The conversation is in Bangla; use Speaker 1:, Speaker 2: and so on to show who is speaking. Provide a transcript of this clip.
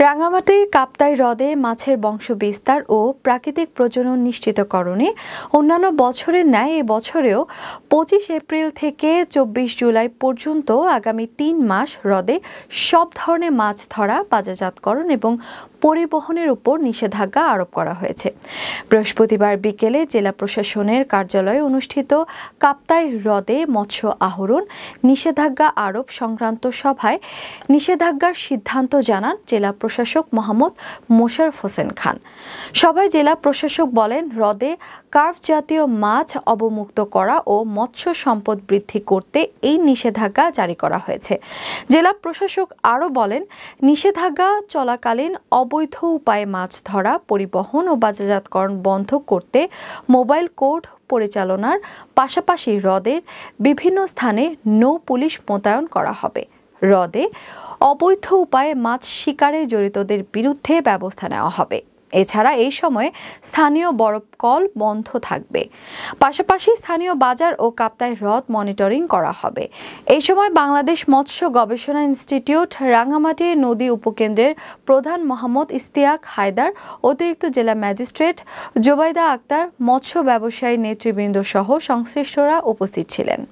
Speaker 1: রাঙামাটির কাপ্তাই হ্রদে মাছের বংশবিস্তার ও প্রাকৃতিক প্রজনন নিশ্চিতকরণে অন্যান্য বছরের ন্যায় এ বছরেও ২৫ এপ্রিল থেকে ২৪ জুলাই পর্যন্ত আগামী ৩ মাস হ্রদে সব ধরনের মাছ ধরা, বাজারজাতকরণ এবং পরিবহনের উপর নিষেধাজ্ঞা আরোপ করা হয়েছে। বৃহস্পতিবার বিকেলে জেলা প্রশাসনের কার্যালয়ে অনুষ্ঠিত কাপ্তাই হ্রদে মৎস্য আহরণ নিষেধাজ্ঞা আরোপ সংক্রান্ত সভায় নিষেধাজ্ঞার সিদ্ধান্ত জানান জেলা প্রশাসক মোহাম্মদ মোশাররফ হোসেন খান। সভায় জেলা প্রশাসক বলেন, হ্রদে কার্প জাতীয় মাছ অবমুক্ত করা ও মৎস্য সম্পদ বৃদ্ধি করতে এই নিষেধাজ্ঞা জারি করা হয়েছে। জেলা প্রশাসক আরও বলেন, নিষেধাজ্ঞা চলাকালীন অবৈধ উপায়ে মাছ ধরা, পরিবহন ও বাজারজাতকরণ বন্ধ করতে মোবাইল কোর্ট পরিচালনার পাশাপাশি হ্রদের বিভিন্ন স্থানে নৌ পুলিশ মোতায়েন করা হবে। হ্রদে অবৈধ উপায়ে মাছ শিকারে জড়িতদের বিরুদ্ধে ব্যবস্থা নেওয়া হবে। এছাড়া এই সময়ে স্থানীয় বরফ কল বন্ধ থাকবে। পাশাপাশি স্থানীয় বাজার ও কাপ্তাই হ্রদ মনিটরিং করা হবে। এই সময় বাংলাদেশ মৎস্য গবেষণা ইনস্টিটিউট রাঙামাটি নদী উপকেন্দ্রের প্রধান মোহাম্মদ ইশতিয়াক হায়দার, অতিরিক্ত জেলা ম্যাজিস্ট্রেট জোবাইদা আক্তার, মৎস্য ব্যবসায়ী নেতৃবৃন্দ সহ সংশ্লিষ্টরা উপস্থিত ছিলেন।